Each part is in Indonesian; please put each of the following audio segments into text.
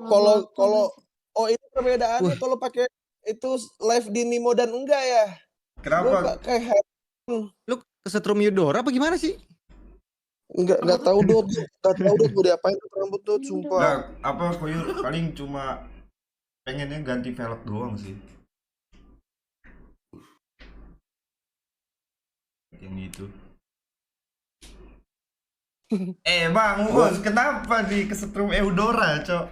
Kalau oh ini perbedaannya kalau pakai itu live di Nimo dan enggak ya? Gue Kenapa? kayak Lu kesetrum Eudora apa gimana sih? nggak tahu dong, mau diapain tuh rambut tuh, sumpah. Nah, apa Koyur paling cuma pengennya ganti velg doang sih. Yang itu. Bang Us, kenapa di kesetrum Eudora, Cok?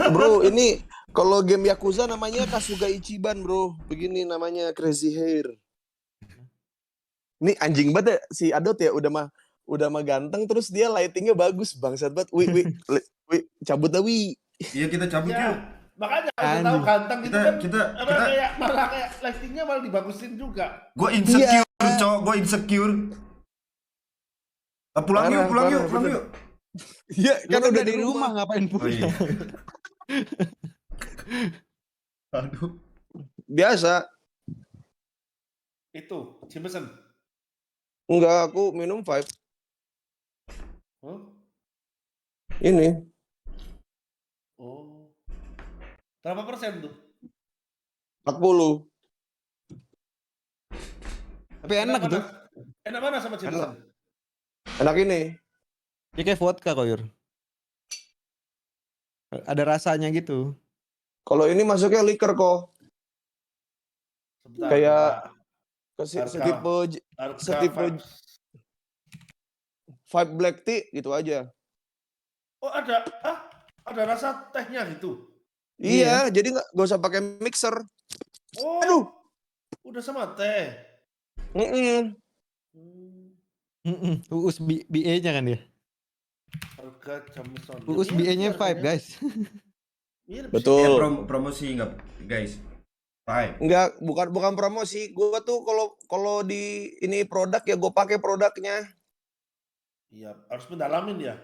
Bro, ini kalau game Yakuza namanya Kasuga Ichiban, bro. Begini namanya, Crazy Hair. Ini anjing banget ya, si Adot ya, udah mah ganteng, terus dia lightingnya bagus, bangsat banget. Wi, cabut dah, Wi. Iya, kita cabut Ya, yuk. makanya udah tahu ganteng gitu kan. Kita- malah kayak lightingnya malah dibagusin juga. Gue insecure, Cok. Gue insecure. Pulang yuk. Iya, Kan udah di rumah ngapain Oh pulang? iya. Aduh. Biasa. Itu, Jameson. Enggak, aku minum 5. Huh? Ini. Oh. Berapa persen tuh? 40. Tapi enak tuh. Enak mana sama Jameson? Enak ini. Ya kayak vodka Koyur. Ada rasanya gitu. Kalau ini masuknya liker kok. Sebentar, Kayak Harga setipe vibe black tea gitu aja. Oh ada rasa tehnya gitu. Iya, jadi nggak usah pakai mixer. Oh, Aduh. udah sama teh. Uus BA-nya kan dia. Harga Jameson. Uus BA-nya 5 guys. Mirip Betul. Promosi nggak, guys? 5. Enggak, bukan promosi. Gua tuh kalau di ini produk ya gue pakai produknya. Iya, harus mendalamin ya.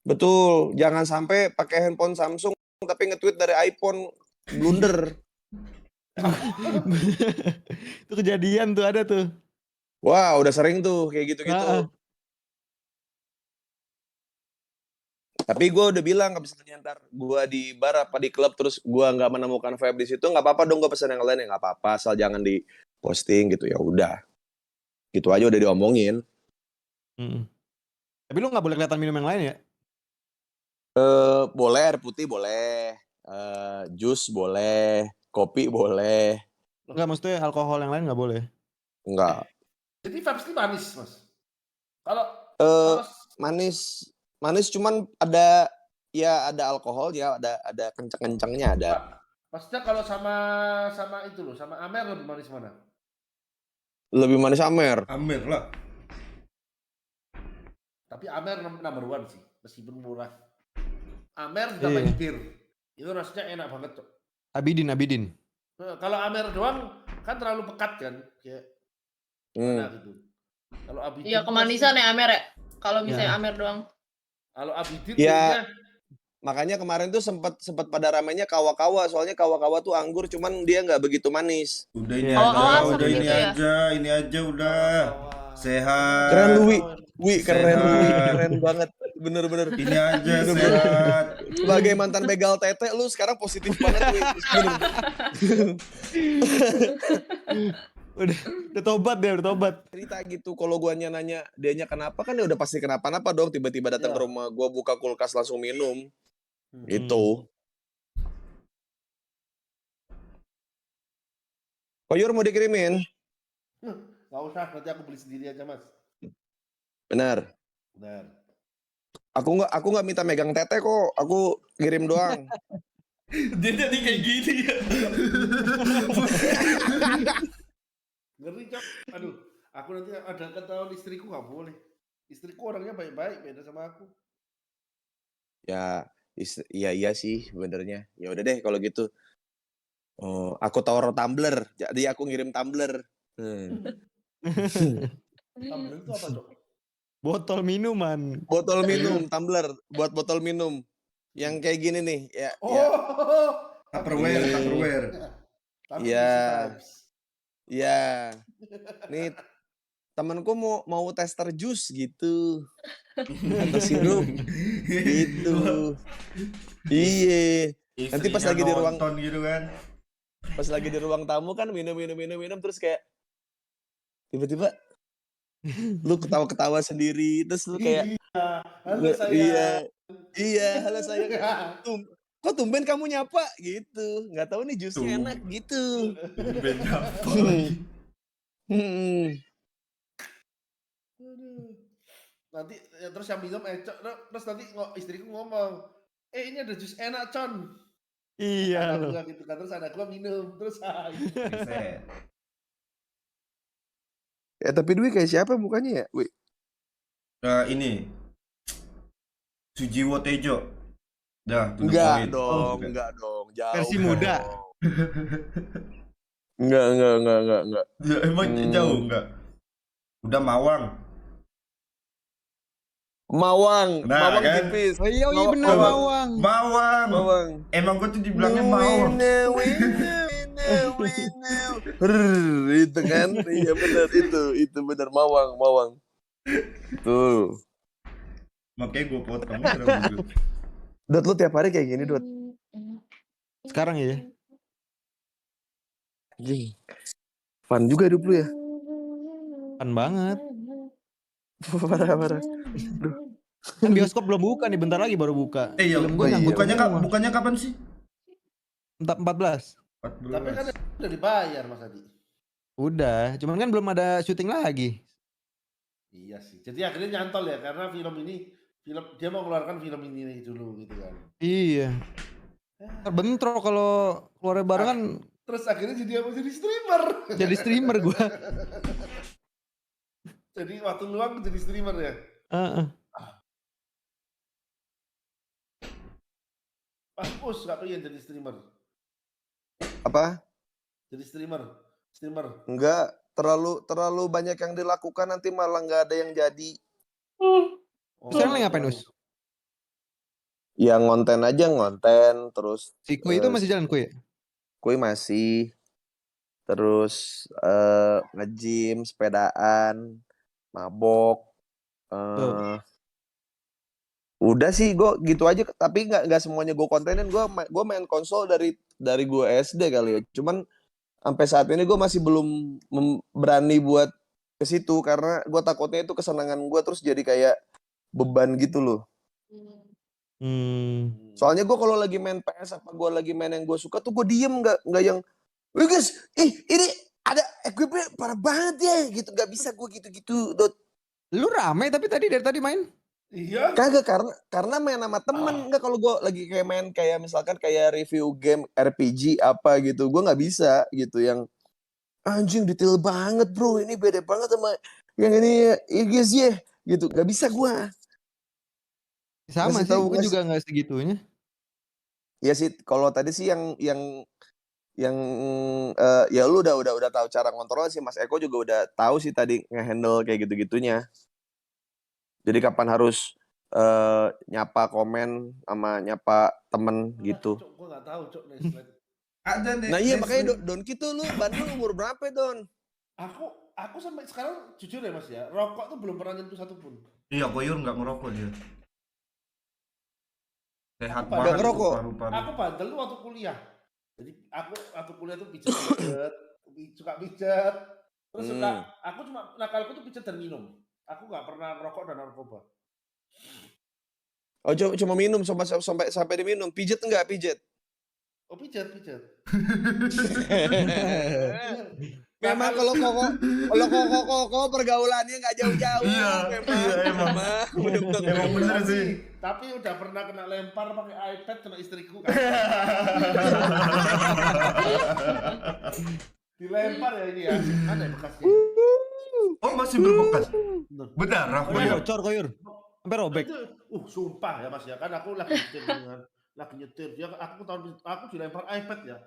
Betul, jangan sampai pakai handphone Samsung tapi nge-tweet dari iPhone, blunder. Itu kejadian tuh, ada tuh. Wah, udah sering tuh kayak gitu-gitu. Tapi gue udah bilang nggak bisa nyantar gue di bar apa di klub terus gue nggak menemukan vibe di situ, nggak apa-apa dong, gue pesan yang lain ya nggak apa-apa, asal jangan di posting gitu, ya udah. Gitu aja udah diomongin. Tapi lu nggak boleh kelihatan minum yang lain ya? Boleh air putih boleh, jus boleh, kopi boleh. Enggak, maksudnya alkohol yang lain nggak boleh? Enggak. Jadi vibes ini manis, Mas. Kalau manis cuman ada alkohol ya, ada kencang-kencangnya ada. Maksudnya kalau sama itu loh, sama Amer lebih manis mana? Lebih manis Amer. Amer lah. Tapi Amer number one sih, meskipun murah. Amer ditambahin bir, itu rasanya enak banget tuh. Abidin. Nah, kalau Amer doang kan terlalu pekat kan, kayak gitu. Kalau Abidin. Iya, kemanisan ya Amer ya. Kalau misalnya Amer doang. Kalau Abidin ya. Makanya kemarin tuh sempat pada ramainya kawa-kawa, soalnya kawa-kawa tuh anggur cuman dia nggak begitu manis. Udah ini ini aja udah. Sehat. Keren lu, Wi, keren banget. Bener-bener. Ini aja sehat. Sebagai mantan begal tete, lu sekarang positif banget, Wi. Udah tobat dia, udah tobat. Cerita gitu, kalau gua nanya dianya kenapa, kan dia udah pasti kenapa-napa dong, tiba-tiba datang ke rumah gua, buka kulkas langsung minum. Gitu. Koyur mau dikirimin? Nggak usah, nanti aku beli sendiri aja, Mas. Benar. Aku nggak minta megang tete kok, aku kirim doang. Dia jadi kayak gini ya. Ngeri, Cok. Aduh, aku nanti ada ketahuan istriku nggak boleh. Istriku orangnya baik-baik, beda sama aku. Ya, iya sih sebenarnya. Ya udah deh kalau gitu. Oh, aku taruh tumbler, jadi aku ngirim tumbler. Tumbler itu apa, Cok? Botol minuman. Botol minum, tumbler buat botol minum. Yang kayak gini nih, ya. Tupperware. Iya. Nih temanku mau tester jus gitu atau sirup gitu. Iya. Nanti pas Istrinya lagi di ruang nonton gitu kan. tamu kan minum terus kayak tiba-tiba lu ketawa-ketawa sendiri terus lu kayak Halo saya. iya halo sayang. Kok tumben kamu nyapa gitu, nggak tahu nih jusnya enak gitu. Beda. Aduh. Nanti ya, terus yang minum terus nanti istriku ngomong, ini ada jus enak Con. Iya Ada loh. gua gitu kan, terus ada gua minum terus Reset. Ya tapi Dwi kayak siapa mukanya ya? Wih. Ini Sujiwo Tejo. Dah, to the Enggak point. dong, Bukan. enggak dong, jauh. Versi muda. Enggak. Ya, emang jauh enggak? Udah Mawang. Mawang Nah, kan? tipis. Oh iya benar Mawang. Mawang. Mawang. Emang gue tuh dibilangnya Mawang. Itu kan, iya benar itu benar Mawang. Tuh. Makanya gue potong rambut. Dot lu tiap hari kayak gini, Dot. Sekarang ya. Anjing. Fun juga hidup lu ya. Fun banget. Parah. Kan bioskop belum buka nih, bentar lagi baru buka. Iya, Film gua nganggur semua. bukannya kapan sih? 14. 14. tapi kan udah dibayar Mas Adi. Udah, cuman kan belum ada syuting lagi. Iya sih. Jadi akhirnya nyantol ya karena film dia mau mengeluarkan film ini dulu gitu kan. Iya. Terbentrok kalau keluar barengan Terus akhirnya jadi streamer. jadi streamer gua. Jadi waktu luang jadi streamer ya. Heeh. Pas Us gak pengen jadi streamer. Apa? Jadi streamer. Enggak, terlalu banyak yang dilakukan nanti malah nggak ada yang jadi. Sekarang lagi ngapain, Us? Ya ngonten terus Si Kui itu masih jalan, Kui? Kui masih terus nge-gym, sepedaan, mabok. Udah sih gue gitu aja, tapi nggak semuanya gue kontenin. Gue main konsol dari gue SD kali ya. Cuman sampai saat ini gue masih belum berani buat ke situ karena gue takutnya itu kesenangan gue terus jadi kayak beban gitu loh. Soalnya gue kalau lagi main PS apa gue lagi main yang gue suka tuh gue diem, nggak yang, wih guys, ini ada equipment parah banget ya gitu, nggak bisa gue gitu Dot. Lu rame tapi dari tadi main? Iya. Kagak, karena main sama temen. Enggak, kalau gue lagi kayak main kayak misalkan kayak review game RPG apa gitu, gue nggak bisa gitu yang anjing detail banget bro, ini beda banget sama yang ini guys ya gitu, nggak bisa gue. Sama Ngasih sih, tahu, gue juga nggak segitunya. Ya sih, kalau tadi sih yang ya lu udah tahu cara ngontrol sih. Mas Eko juga udah tahu sih tadi ngehandle kayak gitu-gitunya. Jadi kapan harus nyapa komen sama nyapa temen gitu. Gue gak tahu Cok. Ada nih. Nah iya makanya Don gitu, lu Bandung umur berapa Don? Aku sampai sekarang jujur ya Mas ya, rokok tuh belum pernah nyentuh satupun. Iya, Koyur nggak ngerokok dia. Sehat Aku banget ngerokok. paru-paru. Aku bandel tuh waktu kuliah. Jadi aku waktu kuliah tuh suka pijet. Terus aku cuma nakalku tuh pijet dan minum. Aku nggak pernah ngerokok dan narkoba. Oh cuma minum sampai diminum. Pijet enggak pijet? Oh pijet. Memang kalau koko pergaulannya nggak jauh-jauh. Iya, emang. Emang bener sih. Tapi udah pernah kena lempar pakai iPad kena istriku kan. Dilempar ya ini ya. Mana ya bekasnya? Oh, masih berbekas. Berdarah, Koyur. Bocor, Koyur. Sampai robek. Sumpah ya Mas ya, kan aku lagi nyetir dia, aku dilempar iPad ya.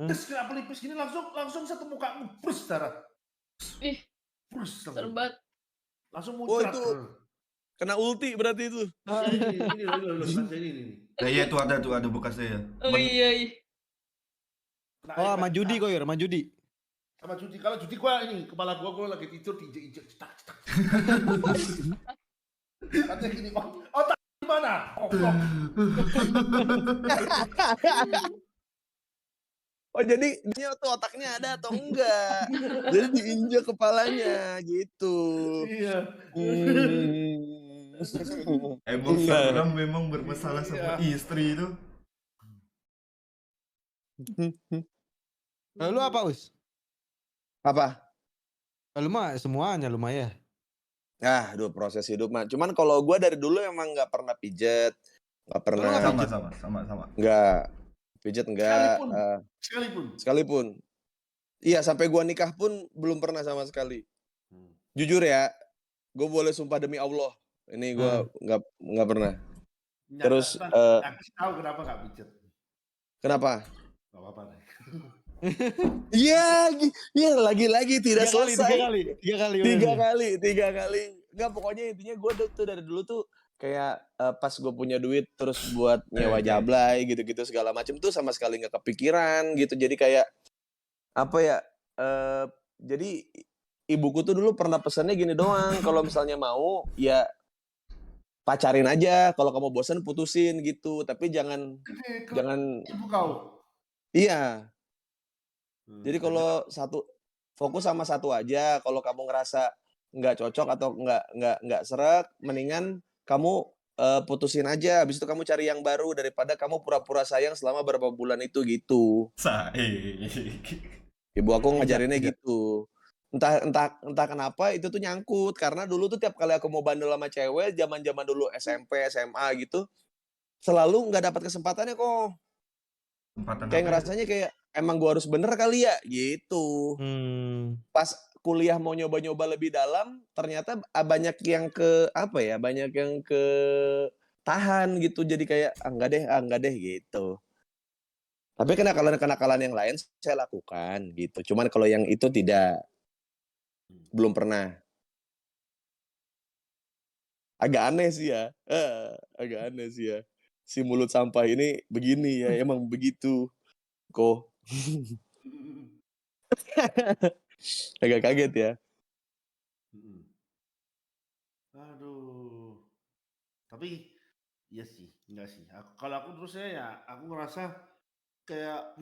Terus kena pelipis gini langsung satu muka brus darah. Ih, Brus serbat. langsung Oh muncrat. itu kena ulti berarti itu. Ini ini. Nah, iya tuh ada bekasnya ya. Oh iya. Kena Oh, iPad. sama judi, Koyur, sama judi. Sama judi. Kalau judi gua ini kepala gua lagi tidur diinjek-injek cetak. Katanya gini, otak di mana? Oh jadi dia tuh otaknya ada atau enggak? Jadi diinjak kepalanya gitu. Iya. Emang Iya. Sagram memang bermasalah sama istri itu. Lalu apa Us? Apa? Lu mah semuanya lumayan. Aduh proses hidup mah. Cuman kalau gue dari dulu emang nggak pernah pijet, nggak pernah nggak pijet? Sama. nggak pijet nggak sekalipun. Iya sampai gue nikah pun belum pernah sama sekali. Jujur ya, gue boleh sumpah demi Allah, ini gue nggak pernah. Terus Aku tahu kenapa nggak pijet. kenapa? Gak apa-apa deh. Iya lagi-lagi tidak selesai. Tiga kali. Enggak, pokoknya intinya gue tuh dari dulu tuh kayak pas gue punya duit terus buat nyewa jablay gitu-gitu segala macam tuh sama sekali nggak kepikiran gitu. Jadi kayak apa ya? Jadi ibuku tuh dulu pernah pesannya gini doang, kalau misalnya mau ya pacarin aja, kalau kamu bosan putusin gitu, tapi jangan Ibu kau. iya. Jadi kalau fokus sama satu aja, kalau kamu ngerasa nggak cocok atau nggak seret, mendingan kamu putusin aja. Habis itu kamu cari yang baru daripada kamu pura-pura sayang selama berapa bulan itu gitu. Ibu aku ngajarinnya gitu. Entah kenapa itu tuh nyangkut karena dulu tuh tiap kali aku mau bandel sama cewek, zaman dulu SMP, SMA gitu, selalu nggak dapat kesempatannya kok. Kayak ngerasanya kayak emang gua harus bener kali ya gitu. Pas kuliah mau nyoba-nyoba lebih dalam, ternyata banyak yang banyak yang ke tahan gitu. Jadi kayak enggak deh gitu. Tapi kenakalan yang lain saya lakukan gitu. Cuman kalau yang itu belum pernah. Agak aneh sih ya. Si mulut sampah ini begini ya, emang begitu. Kok agak kaget ya. Aduh. Tapi iya sih, enggak sih. Kalau aku terusnya ya, aku ngerasa kayak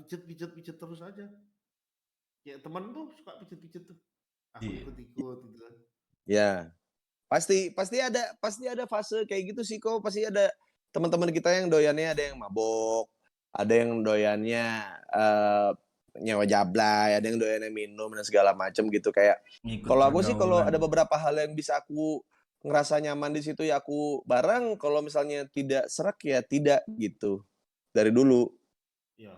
pijet terus aja. Kayak temen tuh suka pijet tuh. Aku ikut-ikut gitu kan. Ya. Pasti ada fase kayak gitu sih kok. Pasti ada teman-teman kita yang doyannya ada yang mabok, ada yang doyannya nyewa jablay, ada yang doyannya minum dan segala macem gitu kayak. Kalau aku sih kalau ada beberapa hal yang bisa aku ngerasa nyaman di situ ya aku bareng, kalau misalnya tidak serak ya tidak gitu. Dari dulu. Iya.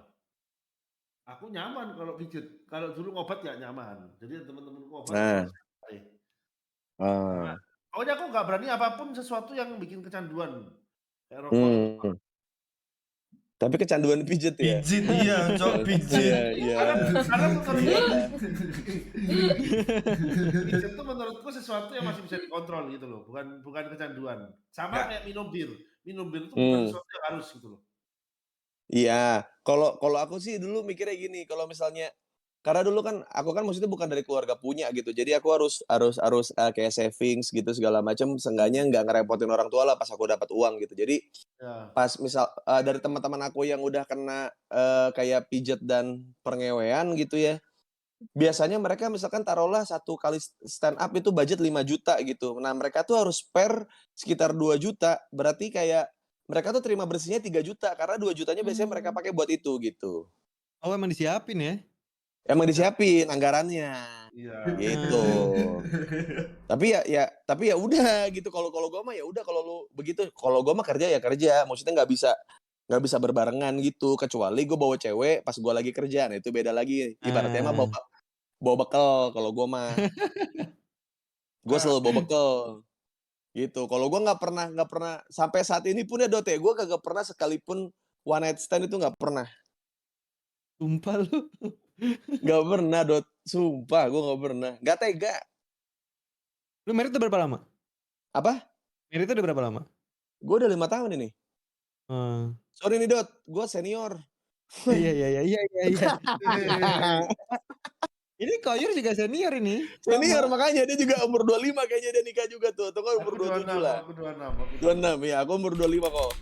Aku nyaman kalau pijet. Kalau dulu ngobat ya nyaman. Jadi teman-temanku ngobat. Nah. Pokoknya aku nggak berani apapun sesuatu yang bikin kecanduan. Kayak rokok. Tapi kecanduan pijet ya. Pijet iya, cok pijet. Iya. Karena pijet itu menurutku sesuatu yang masih bisa dikontrol gitu loh, bukan kecanduan. Sama kayak minum bir. Minum bir itu bukan sesuatu yang harus gitu loh. Iya, kalau aku sih dulu mikirnya gini, kalau misalnya karena dulu kan aku kan maksudnya bukan dari keluarga punya gitu. Jadi aku harus kayak savings gitu segala macam, seenggaknya nggak ngerepotin orang tua lah pas aku dapat uang gitu. Jadi pas misal dari teman-teman aku yang udah kena kayak pijet dan pengewean gitu ya. Biasanya mereka misalkan taruhlah satu kali stand up itu budget 5 juta gitu. Nah, mereka tuh harus spare sekitar 2 juta. Berarti kayak mereka tuh terima bersihnya 3 juta karena 2 jutanya biasanya mereka pakai buat itu gitu. Oh, emang disiapin ya? Emang disiapin anggarannya. Iya. Gitu. Tapi ya udah gitu. Kalau gua mah ya udah kalau lu begitu. Kalau gua mah kerja ya kerja. Maksudnya nggak bisa berbarengan gitu. Kecuali gua bawa cewek pas gua lagi kerja. Nah itu beda lagi. Ibaratnya mah bawa bekal kalau gua mah. Gua selalu bawa bekal. Gitu. Kalau gue nggak pernah sampai saat ini pun ya Dot ya, gue kagak pernah sekalipun one night stand itu nggak pernah. Sumpah lu. Nggak pernah Dot, sumpah gue nggak pernah, nggak tega. Lu merit udah berapa lama? Apa? Merit udah berapa lama? Gue udah 5 tahun ini. Sorry nih Dot, gue senior. Iya. Ini Koyur juga senior ini. Senior Sama. makanya dia juga umur 25 kayaknya dia nikah juga tuh. Atau kan umur Aku 27 lah. Aku 26. 26 ya, aku umur 25 kok.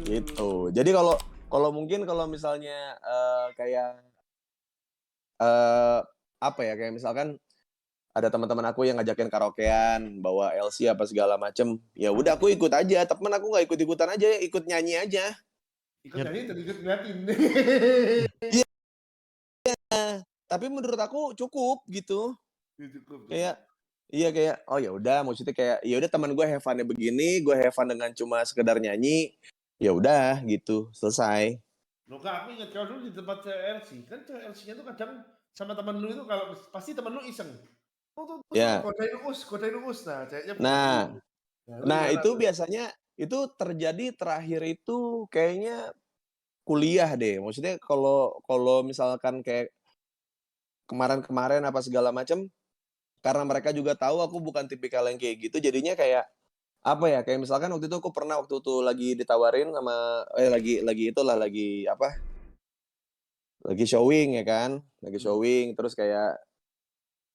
Gitu. Jadi kalau mungkin kalau misalnya kayak apa ya, kayak misalkan ada teman-teman aku yang ngajakin karaokean, bawa LC apa segala macem, ya udah aku ikut aja. Temen aku nggak ikut-ikutan aja, ikut nyanyi aja. Ikut nyanyi dan ikut ngeliatin. Tapi menurut aku cukup gitu. Cukup. Kayak iya kayak oh ya udah, maksudnya kayak ya udah teman gue have fun-nya begini, gue have fun dengan cuma sekedar nyanyi. Ya udah gitu, selesai. Loh Kak, aku ingat kalau dulu di tempat CLC, kan CLC-nya tuh kadang sama teman lu itu kalau pasti teman lu iseng. Tuh, Ya. kodain uus. Nah, ceweknya Nah, lu nah gimana itu tuh? biasanya itu terjadi terakhir itu kayaknya kuliah deh. Maksudnya kalau misalkan kayak kemarin-kemarin apa segala macam, karena mereka juga tahu aku bukan tipikal yang kayak gitu, jadinya kayak apa ya? Kayak misalkan waktu itu aku pernah waktu itu lagi ditawarin sama lagi apa? Lagi showing ya kan, lagi showing terus kayak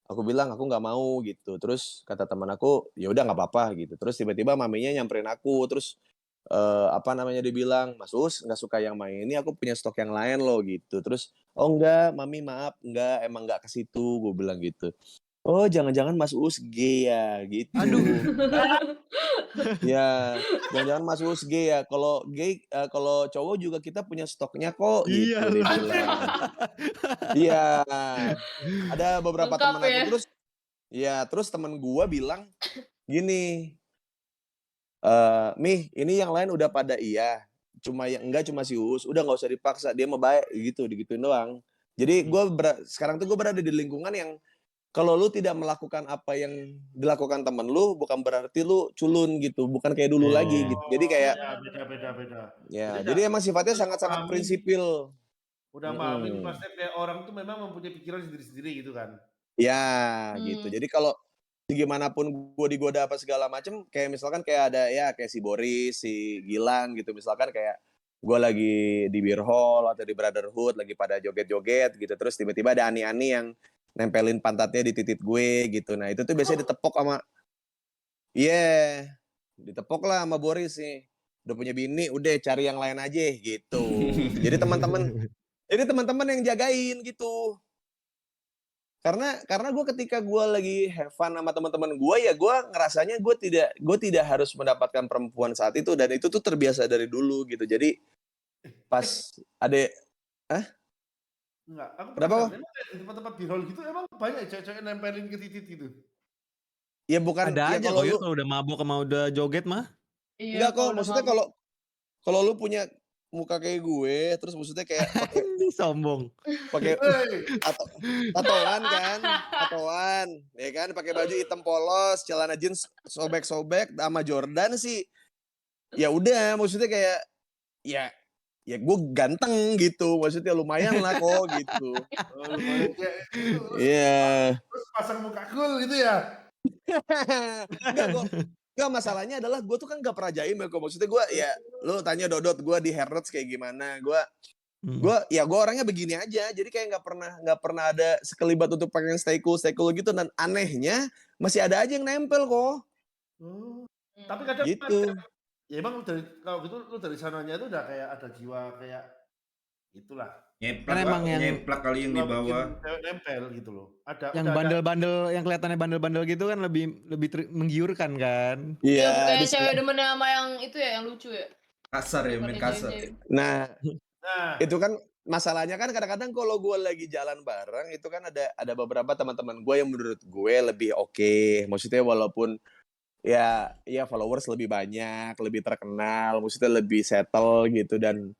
aku bilang aku nggak mau gitu. Terus kata teman aku, ya udah nggak apa-apa gitu. Terus tiba-tiba maminya nyamperin aku, terus apa namanya dia bilang, Mas Us nggak suka yang main ini, aku punya stok yang lain loh gitu. Terus oh enggak, mami maaf, enggak emang nggak ke situ, gue bilang gitu. Oh jangan-jangan Mas Us gay ya gitu. Aduh. Ya, jangan-jangan Mas Us gay ya. Kalau gay, kalau cowok juga kita punya stoknya kok gitu Iya, dia lu. bilang. Iya, ada beberapa Lengkap teman aku ya. terus, ya terus temen gua bilang gini, "Mih, ini yang lain udah pada iya, cuma yang enggak cuma si Uus, udah nggak usah dipaksa, dia mah baik," gitu, digituin doang. Jadi sekarang tuh gue berada di lingkungan yang kalau lu tidak melakukan apa yang dilakukan temen lu, bukan berarti lu culun gitu, bukan kayak dulu lagi gitu. Jadi Oh, kayak ya beda. ya, Jadi jadi emang sifatnya udah sangat-sangat memahami, prinsipil. udah memahami nih Mhm. pasti kayak orang tuh memang mempunyai pikiran sendiri-sendiri gitu kan. Ya, gitu. Hmm. Jadi kalau gimanapun gue digoda apa segala macem, kayak misalkan kayak ada ya kayak si Boris, si Gilang gitu, misalkan kayak gue lagi di beer hall atau di Brotherhood lagi pada joget-joget gitu, terus tiba-tiba ada Ani-Ani yang nempelin pantatnya di titik gue gitu. Nah itu tuh biasanya ditepok sama, iya, ditepok lah sama Boris nih. Udah punya bini, udah cari yang lain aja gitu. Jadi teman-teman yang jagain gitu. Karena gue ketika gue lagi have fun sama teman-teman gue, ya gue ngerasanya gue tidak harus mendapatkan perempuan saat itu, dan itu tuh terbiasa dari dulu gitu. Jadi pas ada Enggak, aku kenapa penasaran. kok? Emang kayak di tempat-tempat birol gitu emang banyak ya cewek-cewek nempelin ke titik gitu. Ya bukan Ada ya aja Koyur kalau udah mabok sama udah joget mah. Iya, enggak kok, kalau udah maksudnya mabuk. kalau lu punya muka kayak gue, terus maksudnya kayak Ini sombong. pakai Hei, tatoan kan, tatoan, ya kan, pakai baju hitam polos, celana jeans sobek-sobek sama Jordan sih. Ya udah, maksudnya kayak ya gue ganteng gitu, maksudnya lumayan lah kok gitu. oh, lumayan kayak itu Iya. terus pasang muka cool gitu ya. Enggak, masalahnya adalah gue tuh kan gak pernah jaim ya kok. Maksudnya gue ya, lu tanya Dodot gue di Harrods kayak gimana. Gue orangnya begini aja. Jadi kayak nggak pernah ada sekelibat untuk pengen stay cool gitu. Dan anehnya masih ada aja yang nempel kok. Oh. Tapi kadang Gitu. ya emang kalau gitu lu dari sananya itu udah kayak ada jiwa kayak itulah. Kan emang yang nyeplak kali yang di Jiwa bawah. bikin cewek nempel gitu loh. Ada yang udah ada. bandel-bandel, yang kelihatannya bandel-bandel gitu kan lebih menggiurkan kan. Iya, Iya. kayak cewek demennya sama yang itu ya, yang lucu ya. Kasar ya, main Bukannya kasar. jaim-jaim. Nah, Nah, itu kan masalahnya kan kadang-kadang kalau gue lagi jalan bareng itu kan ada beberapa teman-teman gue yang menurut gue lebih oke. Maksudnya walaupun ya followers lebih banyak, lebih terkenal, maksudnya lebih settle gitu dan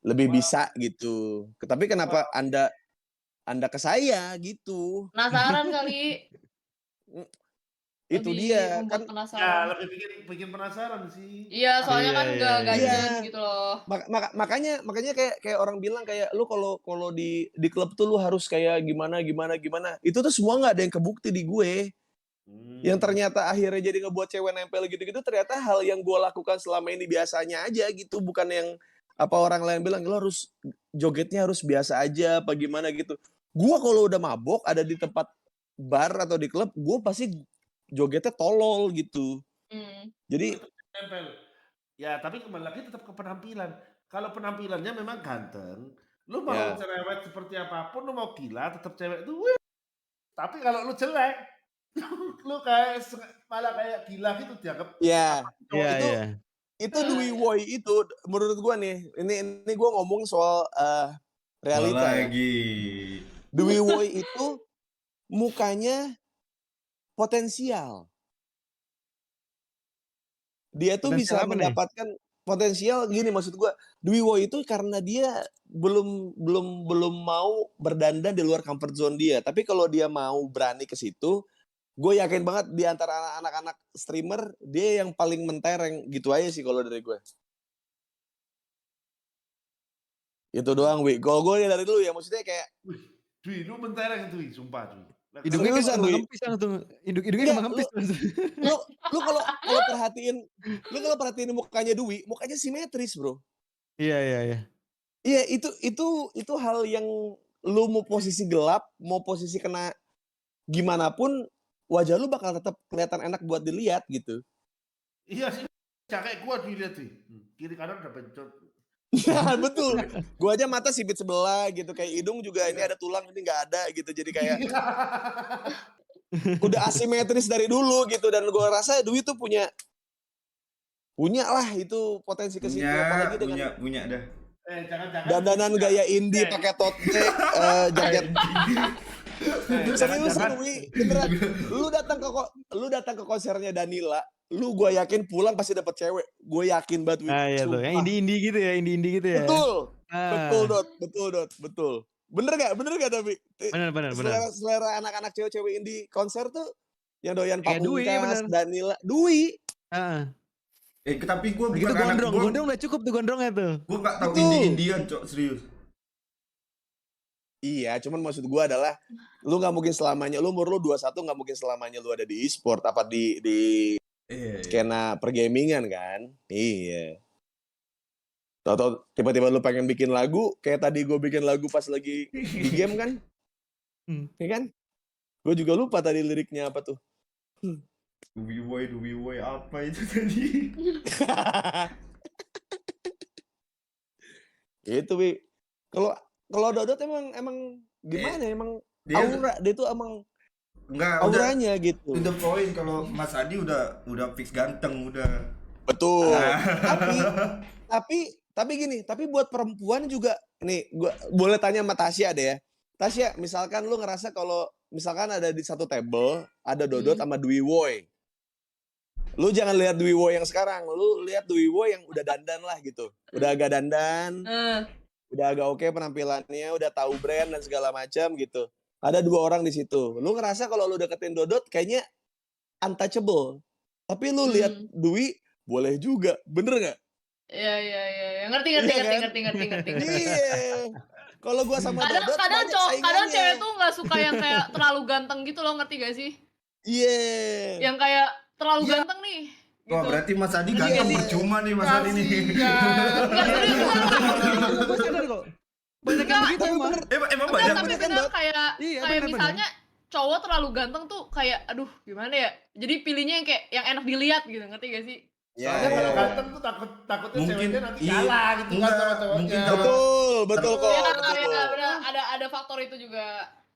lebih bisa gitu. Tapi kenapa Anda ke saya gitu? Penasaran kali. Itu Lebih dia membuat kan. ya penasaran. lebih bikin penasaran sih. Iya, soalnya kan Iya, nggak iya, iya. ganjen Iya. gitu loh. Makanya kayak orang bilang kayak lu kalau di klub tuh lu harus kayak gimana. Itu tuh semua nggak ada yang kebukti di gue. Yang ternyata akhirnya jadi ngebuat cewek nempel gitu-gitu ternyata hal yang gue lakukan selama ini biasanya aja gitu, bukan yang apa orang lain bilang lo harus jogetnya harus biasa aja apa gimana gitu. Gua kalau udah mabok ada di tempat bar atau di klub, gua pasti jogetnya tolol gitu. Jadi Nempel. Ya, tapi kembali lagi tetap ke penampilan. Kalau penampilannya memang ganteng, lu mau ya, cerewet seperti apapun, lu mau gila, tetap cewek itu. Wih. Tapi kalau lu jelek, lu kayak malah kayak gila gitu dianggap ya Iya, itu iya. itu Dwi Woi itu menurut gua nih. Ini gua ngomong soal realita ya. lagi. Dwi Woi itu mukanya potensial. Dia tuh Potensial bisa apa nih? mendapatkan potensial gini maksud gua. Dwi Woi itu karena dia belum mau berdandan di luar comfort zone dia. Tapi kalau dia mau berani ke situ, gue yakin banget di antara anak-anak streamer dia yang paling mentereng gitu aja sih kalau dari gue. Itu doang, Wi. Kalau gue dari dulu ya maksudnya kayak Wih, Dwi, lu mentereng Dwi, sumpah Dwi. Hidungnya kayak seriusan, kembang Wi. kempis langsung. Hidungnya Enggak, kembang kempis langsung. lu kalau perhatiin mukanya Dwi, mukanya simetris, Bro. Iya, iya, iya. Iya, itu hal yang lu mau posisi gelap, mau posisi kena gimana pun wajah lu bakal tetap kelihatan enak buat dilihat gitu. Iya sih, kayak gua Dwi lihat Dwi. Kiri kanan udah bencot. Nah, betul. Gua aja mata sipit sebelah gitu, kayak hidung juga ini ada tulang ini nggak ada gitu. Jadi kayak udah asimetris dari dulu gitu dan gua rasa Dwi tuh punya lah itu potensi ke situ apalagi dengan punya dah. Jangan-jangan dandanan gaya indie pakai tote bag, jaket. Seriusan jangan-jangan Wi, beneran. Lu datang ke konsernya Danila, lu gua yakin pulang pasti dapet cewek. Gue yakin banget Wi. Nah, iya tuh. Yang Sumpah. indie-indie gitu ya, indie-indie gitu ya. Betul. Betul, Ah, betul. Bener gak tapi? benar. Selera anak-anak cewek-cewek indie konser tuh yang doyan Kayak Dwi, Pamungkas, bener. Danila, Dwi. Heeh. Tapi gue Begitu bukan anak gondrong udah cukup tuh gondrongnya tuh. gue nggak tahu Betul. Indian cok serius. Iya, cuman maksud gua adalah lu nggak mungkin selamanya, lu umur lu 21 nggak mungkin selamanya lu ada di e-sport apa di Iya. skena pergamingan kan? Iya. Tahu-tahu tiba-tiba lu pengen bikin lagu, kayak tadi gue bikin lagu pas lagi di game kan? Iya kan? Gue juga lupa tadi liriknya apa tuh. Dwi Woi apa itu tadi? Itu Wi. Kalau Dodot emang gimana ya? Emang Dia dia tuh emang enggak auranya gitu. udah poin kalau Mas Adi udah fix ganteng udah. Betul. Tapi gini, tapi buat perempuan juga nih gua boleh tanya sama Tasya deh ya. Tasya, misalkan lu ngerasa kalau misalkan ada di satu table ada Dodot sama Dwi Woi. Lu jangan lihat Dwi Woi yang sekarang, lu lihat Dwi Woi yang udah dandan lah gitu. Udah agak dandan, udah agak oke penampilannya, udah tahu brand dan segala macam gitu. Ada dua orang di situ. Lu ngerasa kalau lu deketin Dodot kayaknya untouchable. Tapi lu lihat Dwi boleh juga. Bener nggak? Iya. Ngerti. Iya. Kalau gua sama Dodot Kadang banyak saingannya. cewek tuh nggak suka yang kayak terlalu ganteng gitu loh, ngerti gak sih? Iya. Yang kayak terlalu Iya. ganteng nih. Wah, Gitu. berarti Mas Adi Iya, ganteng iya. percuma nih Mas Adi nih. Gue sadar kok. Banyak yang begitu Tapi emang. bener. Emang Tapi banyak. bener kayak Iya, kayak bener. misalnya cowok terlalu ganteng tuh kayak aduh gimana ya? Jadi pilihnya yang kayak yang enak dilihat gitu, ngerti gak sih? Ya, Soalnya kalau ya. ganteng tuh takutnya Mungkin, ceweknya nanti iya. kalah gitu kan Enggak, sama cowoknya. mungkin kalau- Betul kok. Iya, Betul. iya bener ada faktor itu juga.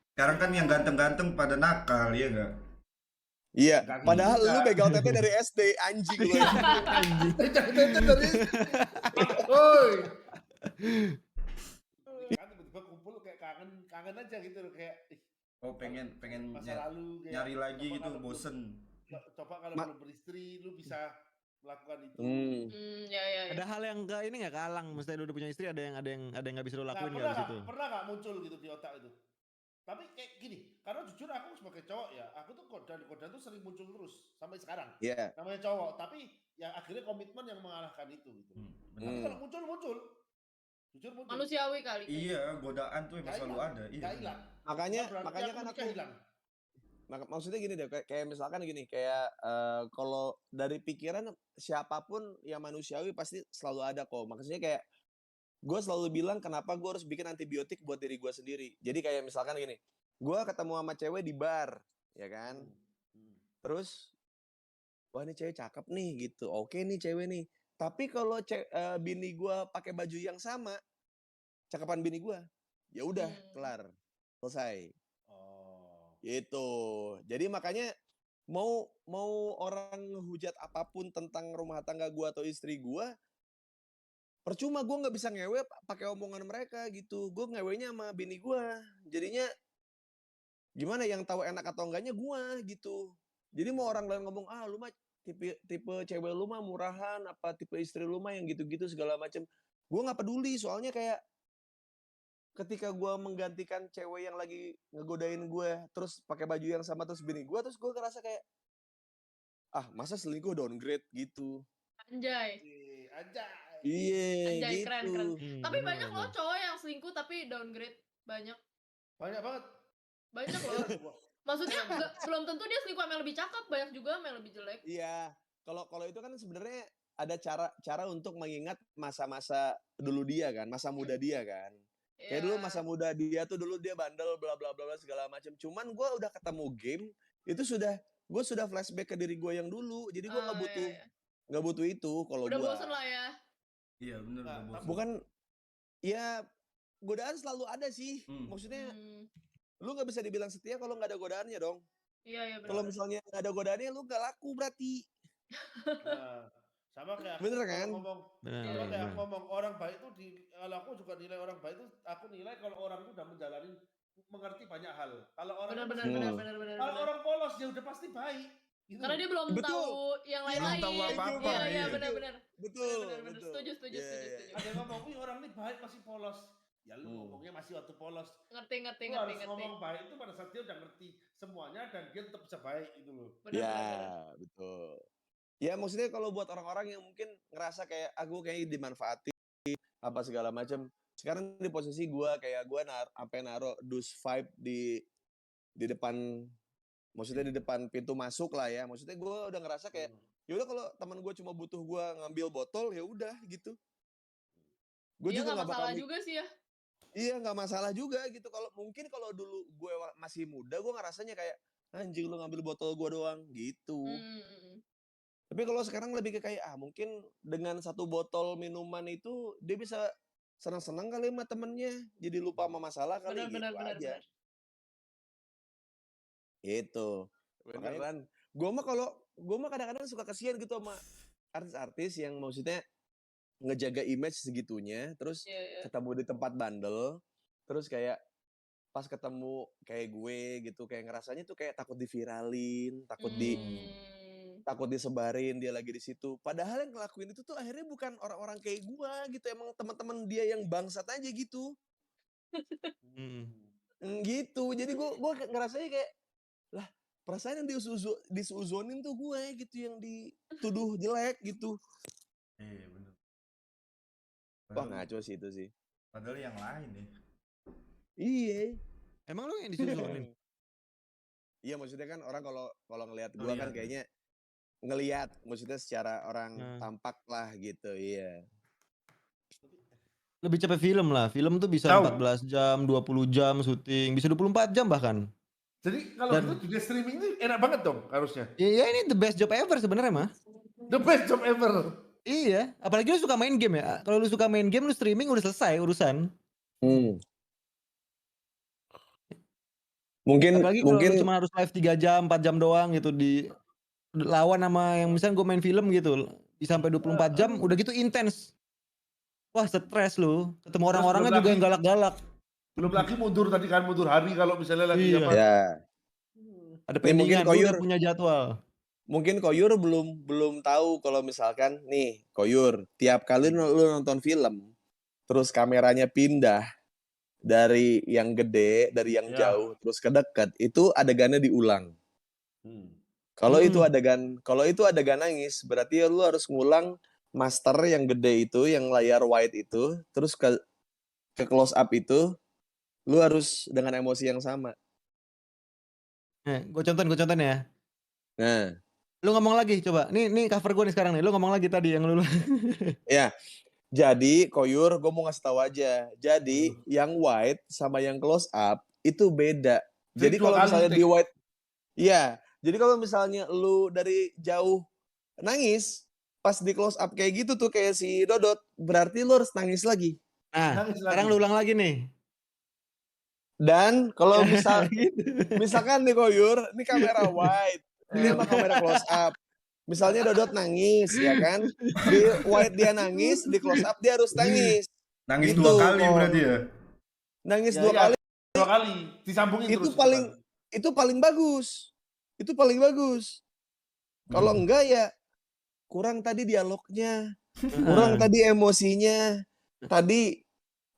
Sekarang kan yang ganteng-ganteng pada nakal ya enggak? Iya. Enggak Padahal juga. lu begal tete dari SD, anjing lu. Jangan dari. Woi. Kan tiba-tiba kumpul kayak kangen aja gitu loh kayak Oh, pengen masa lalu kayak, nyari lagi coba gitu, kalau bosen. Coba kalau belum beristri lu bisa melakukan itu. Iya. Ada hal yang enggak ini enggak kalang, mesti lu udah punya istri ada yang enggak bisa lu Nah, lakuin enggak di situ. pernah nggak muncul gitu di otak itu? Tapi kayak gini, karena jujur aku sebagai cowok ya, aku tuh kodan tuh sering muncul terus sampai sekarang. Iya. Namanya cowok, tapi yang akhirnya komitmen yang mengalahkan itu gitu. Tapi kalau muncul, jujur muncul. Manusiawi kali. Iya, godaan tuh emang Nggak selalu hilang, ada. Iya. nggak hilang. Makanya Berarti kan nikah aku hilang. maksudnya gini deh, kayak misalkan gini, kayak kalau dari pikiran siapapun yang manusiawi pasti selalu ada kok. Maksudnya kayak gue selalu bilang kenapa gue harus bikin antibiotik buat diri gue sendiri. Jadi kayak misalkan gini, gue ketemu sama cewek di bar, ya kan? Terus, wah ini cewek cakep nih gitu. Oke nih cewek nih. Tapi kalau bini gue pakai baju yang sama, cakapan bini gue, ya udah kelar, selesai. Oh. Gitu. Jadi makanya mau orang ngehujat apapun tentang rumah tangga gue atau istri gue, percuma gue nggak bisa ngewe pakai omongan mereka gitu. Gue ngewenya sama bini gue. Jadinya gimana yang tahu enak atau enggaknya gue gitu. Jadi mau orang lain ngomong lu mah tipe cewek lu mah murahan, apa tipe istri lu mah yang gitu-gitu segala macem. Gue nggak peduli soalnya kayak ketika gue menggantikan cewek yang lagi ngegodain gue terus pakai baju yang sama terus bini gue, terus gue ngerasa kayak masa selingkuh downgrade gitu. Anjay. Anjay. Iya Anjay, gitu. keren. Tapi bener, banyak loh cowok yang selingkuh tapi downgrade. Banyak Banget. loh. Maksudnya belum tentu dia selingkuh sama yang lebih cakep, banyak juga sama yang lebih jelek. Iya, kalau itu kan sebenarnya ada cara untuk mengingat masa-masa dulu dia kan, masa muda dia kan. Kayak dulu masa muda dia tuh dulu dia bandel bla bla bla segala macam. Cuman gue udah ketemu game itu gue sudah flashback ke diri gue yang dulu. Jadi gue nggak butuh itu kalau gue. Udah bosen lah ya. Iya bener, udah bosan. Bukan, ya godaan selalu ada sih. Maksudnya lu nggak bisa dibilang setia kalau nggak ada godaannya dong. Iya benar. Kalau misalnya nggak ada godaannya lu nggak laku berarti. Sama kayak Bener kan? ngomong orang baik itu kalau aku juga nilai orang baik itu aku nilai kalau orang itu udah mengerti banyak hal. Kalau orang benar. kalau orang polos dia udah pasti baik. Gitu. Karena dia belum tahu yang lain-lain. Belum tahu apa-apa. Iya benar. Betul. Setuju. Ada yang ngomong, orang ini baik masih polos. Ya lu ngomongnya masih waktu polos. Ngerti. Harus ngomong baik itu pada saat dia udah ngerti semuanya dan dia tetap bisa baik gitu loh. Benar. Betul. Ya maksudnya kalau buat orang-orang yang mungkin ngerasa kayak aku kayak dimanfaati apa segala macam. Sekarang di posisi gue kayak gue naruh dus vibe di depan, maksudnya di depan pintu masuk lah ya. Maksudnya gue udah ngerasa kayak ya udah kalau teman gue cuma butuh gue ngambil botol ya udah gitu. Gue juga nggak masalah juga sih ya. Iya nggak masalah juga gitu. Kalau dulu gue masih muda gue ngerasanya kayak anjing lu ngambil botol gue doang gitu. Tapi kalau sekarang lebih ke kayak mungkin dengan satu botol minuman itu dia bisa senang-senang kali sama temennya, jadi lupa sama masalah kali gitu aja. Gitu. Beneran. Gue mah kadang-kadang suka kasihan gitu sama artis-artis yang maksudnya ngejaga image segitunya, terus ketemu di tempat bandel, terus kayak pas ketemu kayak gue gitu, kayak ngerasanya tuh kayak takut diviralin, takut disebarin dia lagi di situ. Padahal yang ngelakuin itu tuh akhirnya bukan orang-orang kayak gue gitu, emang teman-teman dia yang bangsat aja gitu. Gitu. Jadi gue ngerasanya kayak lah perasaan yang disuzonin tuh gue gitu, yang dituduh jelek gitu. Iya bener. Wah ngaco sih itu sih. Padahal yang lain ya. Iya. Emang lu yang disuzonin? Iya maksudnya kan orang kalau ngelihat gue kan kayaknya ngelihat, maksudnya secara orang tampak lah gitu, iya. Lebih capek film lah. Film tuh bisa 14 jam, 20 jam syuting, bisa 24 jam bahkan. Jadi kalau itu juga streaming ini enak banget dong harusnya. Iya ini the best job ever sebenarnya mah. The best job ever. Iya, apalagi lu suka main game ya. Kalau lu suka main game, lu streaming udah selesai urusan. Mungkin cuma harus live 3 jam, 4 jam doang gitu di lawan sama yang misalnya gue main film gitu bisa sampai 24 jam udah gitu intens. Wah stres lu, ketemu orang-orangnya juga yang galak-galak. Belum lagi mundur tadi kan, mundur hari kalau misalnya lagi apa. Ya. Ada pendingan, lu udah punya jadwal. Mungkin Koyur belum tahu kalau misalkan nih Koyur tiap kali lu nonton film terus kameranya pindah dari yang gede, dari yang jauh terus ke dekat, itu adegannya diulang. Kalau itu adegan nangis, berarti lu harus ngulang master yang gede itu, yang layar wide itu, terus ke close up itu, lu harus dengan emosi yang sama. Gue contohin ya. Nah, lu ngomong lagi coba. Nih cover gue nih sekarang nih. Lu ngomong lagi tadi yang lu. Ya. Jadi Koyur, gue mau ngasih tahu aja. Jadi yang wide sama yang close up itu beda. Jadi dua kalau kali misalnya di take. wide, iya. Jadi kalau misalnya lu dari jauh nangis, pas di close up kayak gitu tuh kayak si Dodot, berarti lu harus nangis lagi. Nah, Nangis sekarang lagi. lu ulang lagi nih. Dan kalau Gitu. misalkan nih Koyur, ini kamera wide, ini sama kamera close up. Misalnya Dodot nangis, ya kan? Di wide dia nangis, di close up dia harus nangis. Nangis Gitu, 2 kali Ko. berarti ya. Nangis Ya, 2 ya, kali 2 kali disambungin itu terus. paling itu paling bagus. Itu paling bagus. Kalau enggak ya kurang tadi dialognya, kurang tadi emosinya, tadi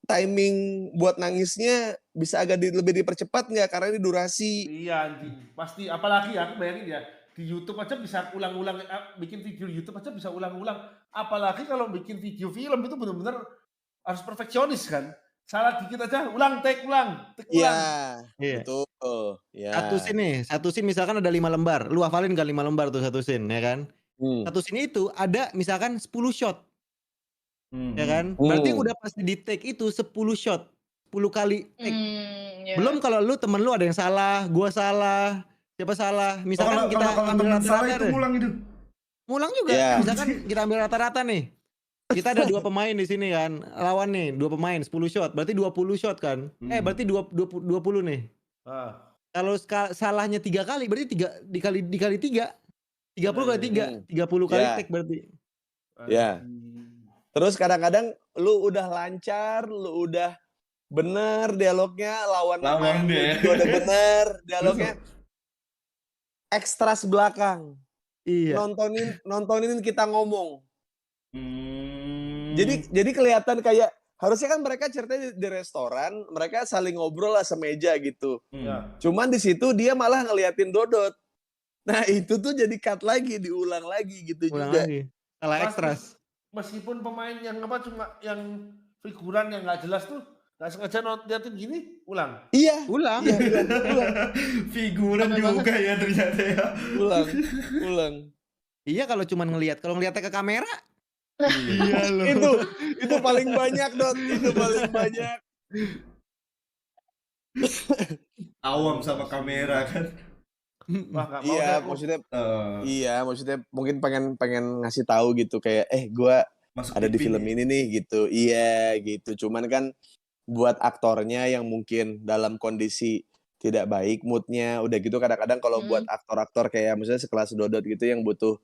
timing buat nangisnya bisa agak lebih dipercepat nggak karena ini durasi. Iya anjing, pasti apalagi aku bayangin ya di YouTube aja bisa ulang-ulang bikin video YouTube aja bisa ulang-ulang. Apalagi kalau bikin video film itu benar-benar harus perfeksionis kan. Salah dikit aja ulang, take ulang. Iya, Iya. betul. Ya. Satu scene misalkan ada 5 lembar. Lu hafalin kan 5 lembar tuh satu scene, ya kan? Hmm. Satu scene itu ada misalkan 10 shot, ya Hmm. kan? Berarti Hmm. udah pasti di take itu 10 shot, 10 kali take. Ya. Belum kalau lu temen lu ada yang salah, gua salah, siapa salah. Oh, Misalkan kita kalau ambil temen salah rata-rata itu deh. ngulang itu. Ngulang juga. Iya. Misalkan kita ambil rata-rata nih. Kita ada 2 pemain di sini kan. Lawan nih 2 pemain 10 shot, berarti 20 shot kan. Berarti 20 nih. Ah. Kalau salahnya 3 kali berarti 3 dikali 3. 30 kali 3, 30 kali Ya. take berarti. Ya. Terus kadang-kadang lu udah lancar, lu udah bener dialognya, lawan Lawan dia. juga udah bener dialognya. Ekstras belakang. Iya. Nontonin kita ngomong. Hmm. Jadi kelihatan kayak harusnya kan mereka ceritanya di restoran, mereka saling ngobrol lah semeja gitu. Ya. Cuman di situ dia malah ngeliatin Dodot. Nah, itu tuh jadi cut lagi, diulang lagi gitu Ulang juga. lagi. Salah ekstras. Meskipun pemain yang apa cuma yang figuran yang nggak jelas tuh nggak sengaja liatin gini, ulang. Iya. Ulang. Iya, ulang. Figuran juga ya ternyata ya. Ulang. Iya kalau cuman ngelihat, kalau ngeliatnya ke kamera. Iya loh. Itu paling banyak, Dot. Itu paling banyak. Awam sama kamera kan. Wah nggak mau Iya, deh, aku. maksudnya Eh, iya, maksudnya mungkin pengen ngasih tahu gitu kayak gua masuk ada di TV film nih. ini nih gitu. Iya, gitu. Cuman kan buat aktornya yang mungkin dalam kondisi tidak baik moodnya, udah gitu kadang-kadang kalau buat aktor-aktor kayak misalnya sekelas Dodot gitu yang butuh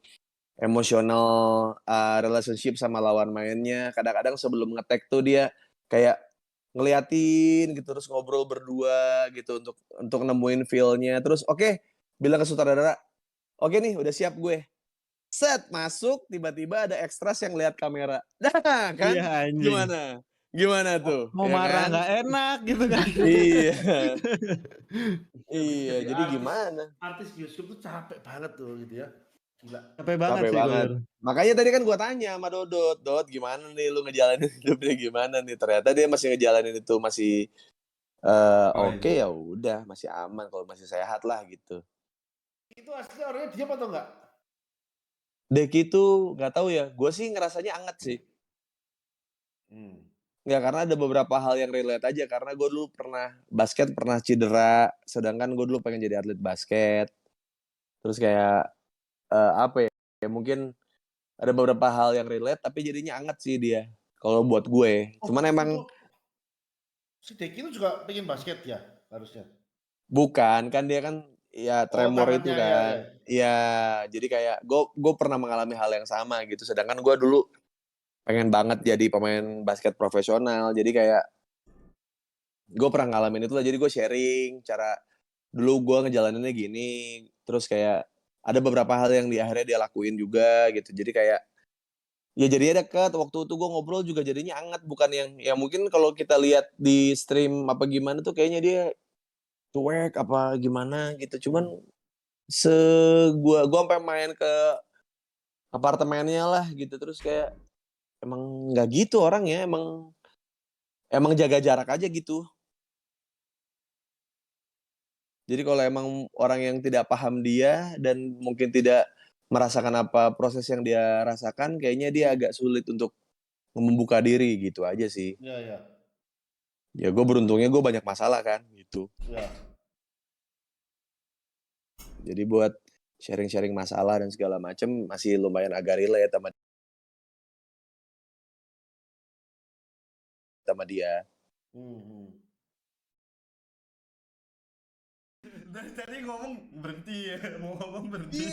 emotional relationship sama lawan mainnya, kadang-kadang sebelum nge-tag tuh dia kayak ngeliatin gitu terus ngobrol berdua gitu untuk nemuin feel-nya. Terus oke, bilang ke sutradara, "Oke nih, udah siap gue." Set, masuk tiba-tiba ada ekstras yang lihat kamera. Nah, kan? Iya anjing. Gimana tuh? Mau Ya marah kan? nggak enak gitu kan. Iya. Ya, Iya, jadi jadi gimana? Artis bioskop tuh capek banget tuh gitu ya. Gila. Capek banget Capek sih banget. Koyur. Makanya tadi kan gua tanya sama Dodot, "Dot, gimana nih lu ngejalanin hidupnya gimana nih?" Ternyata dia masih ngejalanin itu masih oke, ya udah, masih aman kalau masih sehat lah gitu. Itu asli orangnya diam atau enggak? Dek itu nggak tahu ya, gue sih ngerasanya anget sih. Nggak, karena ada beberapa hal yang relate aja. Karena gue dulu pernah cedera, sedangkan gue dulu pengen jadi atlet basket. Terus kayak apa ya, mungkin ada beberapa hal yang relate, tapi jadinya anget sih dia. Kalau buat gue, cuman emang si Deki itu juga pengen basket ya harusnya. bukan kan dia kan ya tremor itu tangannya, kan. Iya, jadi kayak gue pernah mengalami hal yang sama gitu. Sedangkan gue dulu pengen banget jadi pemain basket profesional. Jadi kayak gue pernah ngalamin itu lah. Jadi gue sharing cara dulu gue ngejalaninnya gini. Terus kayak ada beberapa hal yang akhirnya dia lakuin juga gitu. Jadi kayak ya jadinya deket. Waktu itu gue ngobrol juga jadinya anget. Bukan yang ya mungkin kalau kita lihat di stream apa gimana tuh kayaknya dia cuek apa gimana gitu. Cuman gua sampai main ke apartemennya lah gitu. Terus kayak emang nggak gitu orangnya. Emang jaga jarak aja gitu. Jadi kalau emang orang yang tidak paham dia dan mungkin tidak merasakan apa proses yang dia rasakan, kayaknya dia agak sulit untuk membuka diri gitu aja sih. Iya, iya. Ya gue beruntungnya gue banyak masalah kan gitu. Iya. Jadi buat sharing-sharing masalah dan segala macem masih lumayan agak relate sama dia. Dari tadi ngomong berhenti ya, mau ngomong berhenti.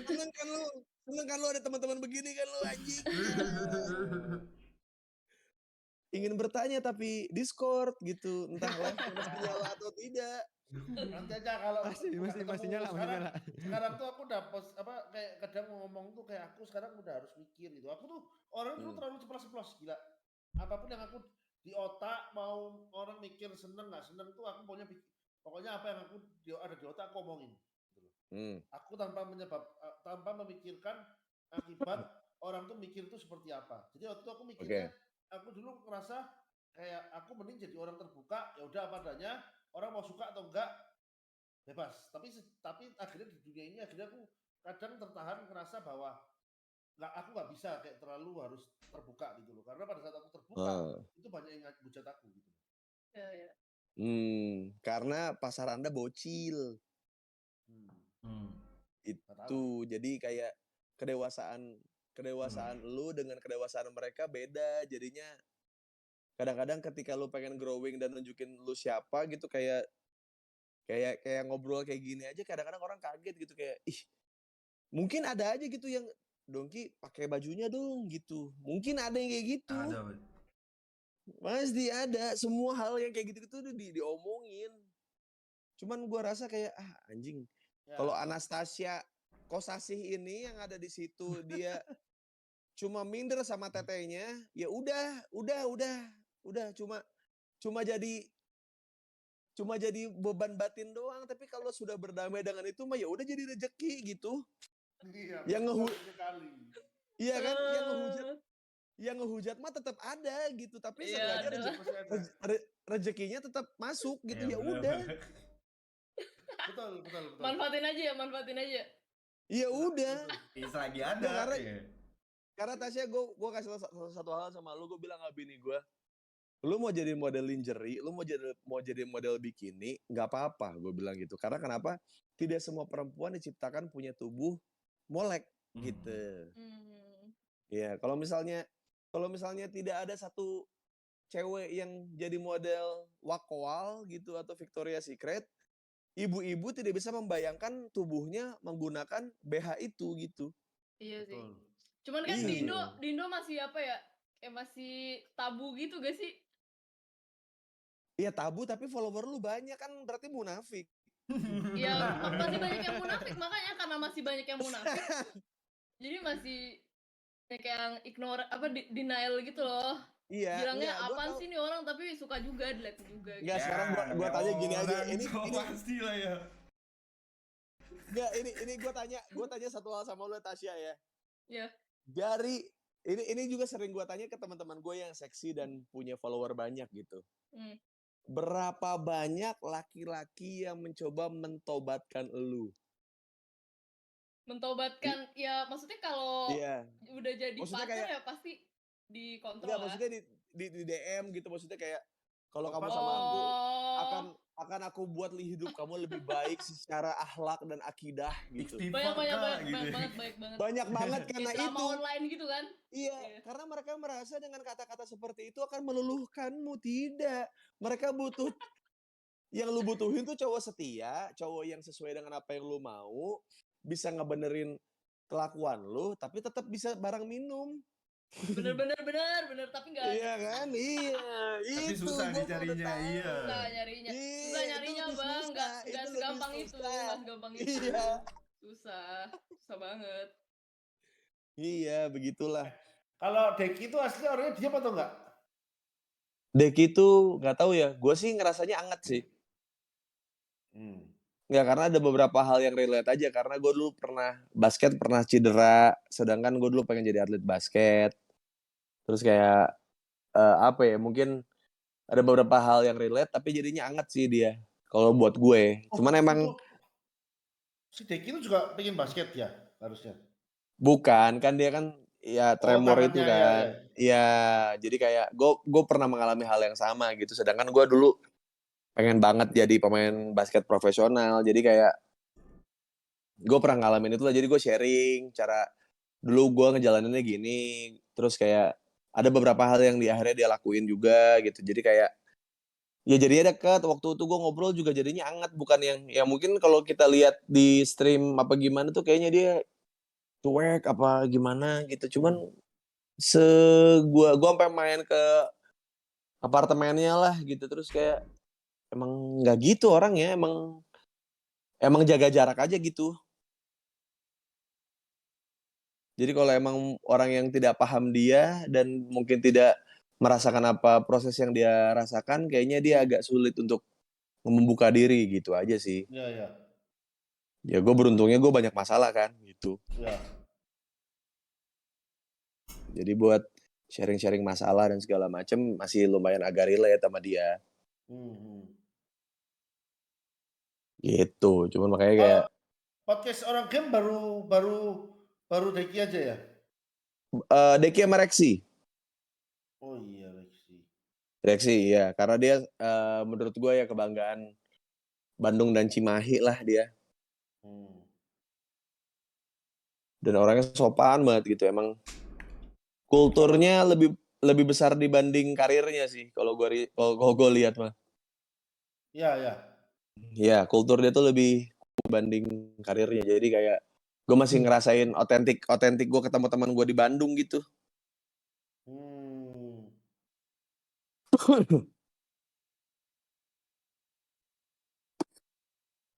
Seneng kan lu ada teman-teman begini kan lu anjing. Ingin bertanya tapi Discord gitu, entah live masih nyala atau tidak. Nanti aja kalau Masih nyala, masih nyala. Sekarang tuh aku udah kayak kadang ngomong tuh kayak aku sekarang udah harus mikir gitu. Aku tuh orang dulu terlalu ceplos-ceplos gila. Apapun yang aku di otak mau orang mikir seneng nggak seneng tuh aku pokoknya apa yang aku ada di otak aku omongin. Gitu. Aku tanpa memikirkan akibat orang tuh mikir itu seperti apa. Jadi waktu itu aku mikirnya, aku dulu ngerasa kayak aku mending jadi orang terbuka, ya udah apa adanya, orang mau suka atau enggak bebas. Tapi akhirnya di dunia ini akhirnya aku kadang tertahan ngerasa bahwa aku nggak bisa kayak terlalu harus terbuka gitu loh. Karena pada saat aku terbuka itu banyak yang hujat aku gitu. Iya. Karena pasar Anda bocil. Itu jadi kayak kedewasaan lu dengan kedewasaan mereka beda. Jadinya kadang-kadang ketika lu pengen growing dan nunjukin lu siapa gitu kayak ngobrol kayak gini aja kadang-kadang orang kaget gitu kayak mungkin ada aja gitu yang Dongki pakai bajunya dong gitu. Mungkin ada yang kayak gitu. Ada. Pasti ada. Semua hal yang kayak gitu-gitu tuh diomongin. Cuman gua rasa kayak anjing. Ya. Kalau Anastasia Kosasih ini yang ada di situ dia cuma minder sama tetenya, ya udah cuma jadi beban batin doang. Tapi kalau sudah berdamai dengan itu mah ya udah jadi rezeki gitu. Iya. Iya kan, yang ngehujat mah tetap ada gitu, tapi seenggaknya rezekinya tetap masuk gitu. Ya udah. Betul. Manfaatin aja. Iya udah. Selagi ada. Karena Tasya gue kasih satu hal sama lu, gue bilang sama bini gue, lu mau jadi model lingerie, lu mau jadi model bikini, nggak apa-apa, gue bilang gitu. Karena kenapa? Tidak semua perempuan diciptakan punya tubuh molek gitu. Ya, kalau misalnya tidak ada satu cewek yang jadi model Wakwal gitu atau Victoria's Secret, ibu-ibu tidak bisa membayangkan tubuhnya menggunakan BH itu gitu. Iya sih. Cuman kan di Indo masih apa ya? Kayak masih tabu gitu gak sih? Iya tabu tapi follower lu banyak kan berarti munafik. Iya, masih banyak yang munafik, makanya karena masih banyak yang munafik. Jadi masih kayak yang ignore denial gitu loh. Iya. Bilangnya apaan sih nih orang tapi suka juga dilihat juga. Enggak, sekarang gua tanya gini aja. Ini pasti lah ya. Enggak, ini gua tanya satu hal sama lu Tasya ya. Iya. Dari ini juga sering gua tanya ke teman-teman gue yang seksi dan punya follower banyak gitu. Berapa banyak laki-laki yang mencoba mentobatkan elu? Mentobatkan ya maksudnya kalau udah jadi maksudnya pacar ya pasti dikontrol. Enggak, maksudnya di DM gitu, maksudnya kayak kalau kamu sama aku akan aku buat hidup kamu lebih baik secara akhlak dan akidah gitu. Banyak banget karena itu. Online gitu kan? Iya, karena mereka merasa dengan kata-kata seperti itu akan meluluhkanmu. Tidak. Mereka butuh yang lu butuhin tuh cowok setia, cowok yang sesuai dengan apa yang lu mau, bisa ngebenerin kelakuan lu, tapi tetap bisa bareng minum. Bener tapi nggak. Iya kan, iya. Tapi susah dicarinya, iya. Susah nyarinya bang, nggak segampang itu. Iya. Susah banget. Iya, begitulah. Kalau Deki itu asli orangnya diam atau enggak? Deki itu nggak tahu ya. Gue sih ngerasanya anget sih. Nggak, karena ada beberapa hal yang relate aja. Karena gue dulu pernah cedera. Sedangkan gue dulu pengen jadi atlet basket. Terus kayak mungkin ada beberapa hal yang relate. Tapi jadinya anget sih dia. Kalau buat gue. Cuman emang si Deki itu juga pengen basket ya harusnya. Bukan, kan dia kan ya Oh, tremor itu tangannya ya, ya. kan. Iya, jadi kayak gue pernah mengalami hal yang sama gitu. Sedangkan gue dulu pengen banget jadi pemain basket profesional. Jadi kayak gue pernah ngalamin itu lah. Jadi gue sharing cara dulu gue ngejalaninnya gini. Terus kayak ada beberapa hal yang di akhirnya dia lakuin juga gitu. Jadi kayak ya jadinya deket. Waktu itu gue ngobrol juga jadinya anget. Bukan yang ya mungkin kalau kita lihat di stream apa gimana tuh kayaknya dia cuek apa gimana gitu. Cuman se gua sampai main ke apartemennya lah gitu terus kayak emang nggak gitu orangnya emang jaga jarak aja gitu. Jadi kalau emang orang yang tidak paham dia dan mungkin tidak merasakan apa proses yang dia rasakan, kayaknya dia agak sulit untuk membuka diri gitu aja sih. Ya, ya. Ya gue beruntungnya gue banyak masalah kan gitu. Ya. Jadi buat sharing-sharing masalah dan segala macem masih lumayan agak relate sama dia. Hmm. Gitu. Cuman makanya Oh, kayak podcast orang game baru Deki aja ya? Deki sama Rexy. Oh iya, Lexi. Reaksi ya karena dia menurut gue ya kebanggaan Bandung dan Cimahi lah dia Hmm. dan orangnya sopan banget gitu emang kulturnya lebih lebih besar dibanding karirnya sih kalau gue lihat mah Ya, ya. ya kultur dia tuh lebih dibanding karirnya jadi kayak gue masih ngerasain otentik gue ketemu teman gue di Bandung gitu. Hmm.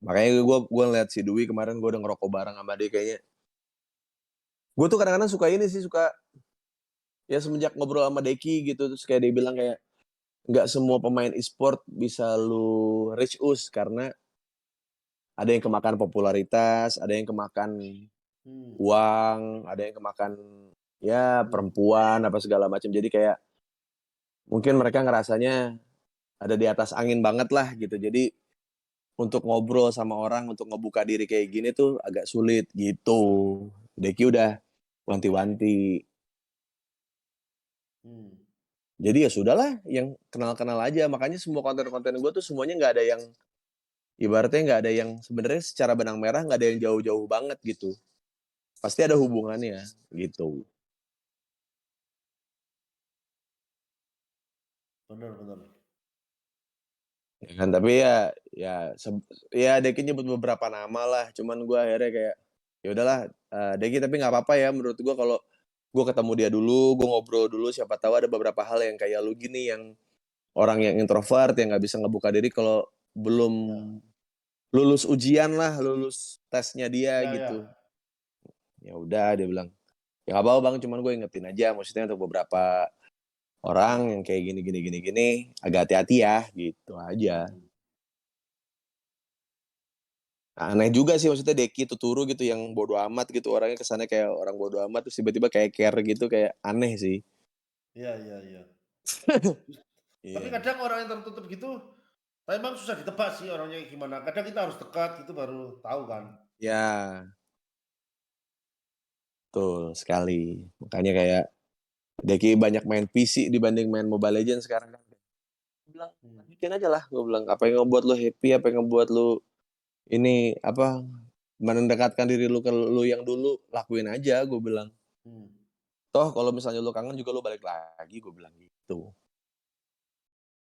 Makanya gue ngeliat si Dwi kemarin gue udah ngerokok bareng sama dia kayaknya gue tuh kadang-kadang suka ini sih suka ya semenjak ngobrol sama Deki gitu terus kayak dia bilang kayak nggak semua pemain e-sport bisa lu reach us karena ada yang kemakan popularitas, ada yang kemakan Hmm. uang, ada yang kemakan ya perempuan apa segala macam. Jadi kayak mungkin mereka ngerasanya ada di atas angin banget lah gitu. Jadi untuk ngobrol sama orang, untuk ngebuka diri kayak gini tuh agak sulit gitu. Deki udah wanti-wanti. Hmm. Jadi ya sudahlah, yang kenal-kenal aja. Makanya semua konten-konten gue tuh semuanya nggak ada yang ibaratnya nggak ada yang sebenarnya secara benang merah nggak ada yang jauh-jauh banget gitu. Pasti ada hubungannya gitu. Benar. Ya kan tapi ya Deki nyebut beberapa nama lah. Cuman gue akhirnya kayak ya udahlah Deki tapi nggak apa-apa ya menurut gue kalau gue ketemu dia dulu, gue ngobrol dulu siapa tahu ada beberapa hal yang kayak lu gini yang orang yang introvert yang nggak bisa ngebuka diri kalau belum Ya. lulus ujian lah, lulus tesnya dia Ya, ya. gitu. Ya udah dia bilang ya nggak apa-apa bang cuman gue ingetin aja maksudnya untuk beberapa orang yang kayak gini agak hati-hati ya gitu aja. Hmm. Nah, aneh juga sih maksudnya Deki Tuturu gitu yang bodo amat gitu orangnya kesannya kayak orang bodo amat terus tiba-tiba kayak care gitu kayak aneh sih. Iya. Tapi Iya. kadang orang yang tertutup gitu, memang susah ditebak sih orangnya gimana. Kadang kita harus dekat gitu baru tahu kan. Ya, betul sekali. Makanya kayak Deki banyak main PC dibanding main Mobile Legends sekarang kan. Gue bilang lanjutin aja lah. Gue bilang apa yang ngebuat lu happy, apa yang ngebuat lu ini apa mendekatkan diri lu ke lu yang dulu lakuin aja gue bilang. Hmm. Toh kalau misalnya lu kangen juga lu balik lagi gue bilang gitu.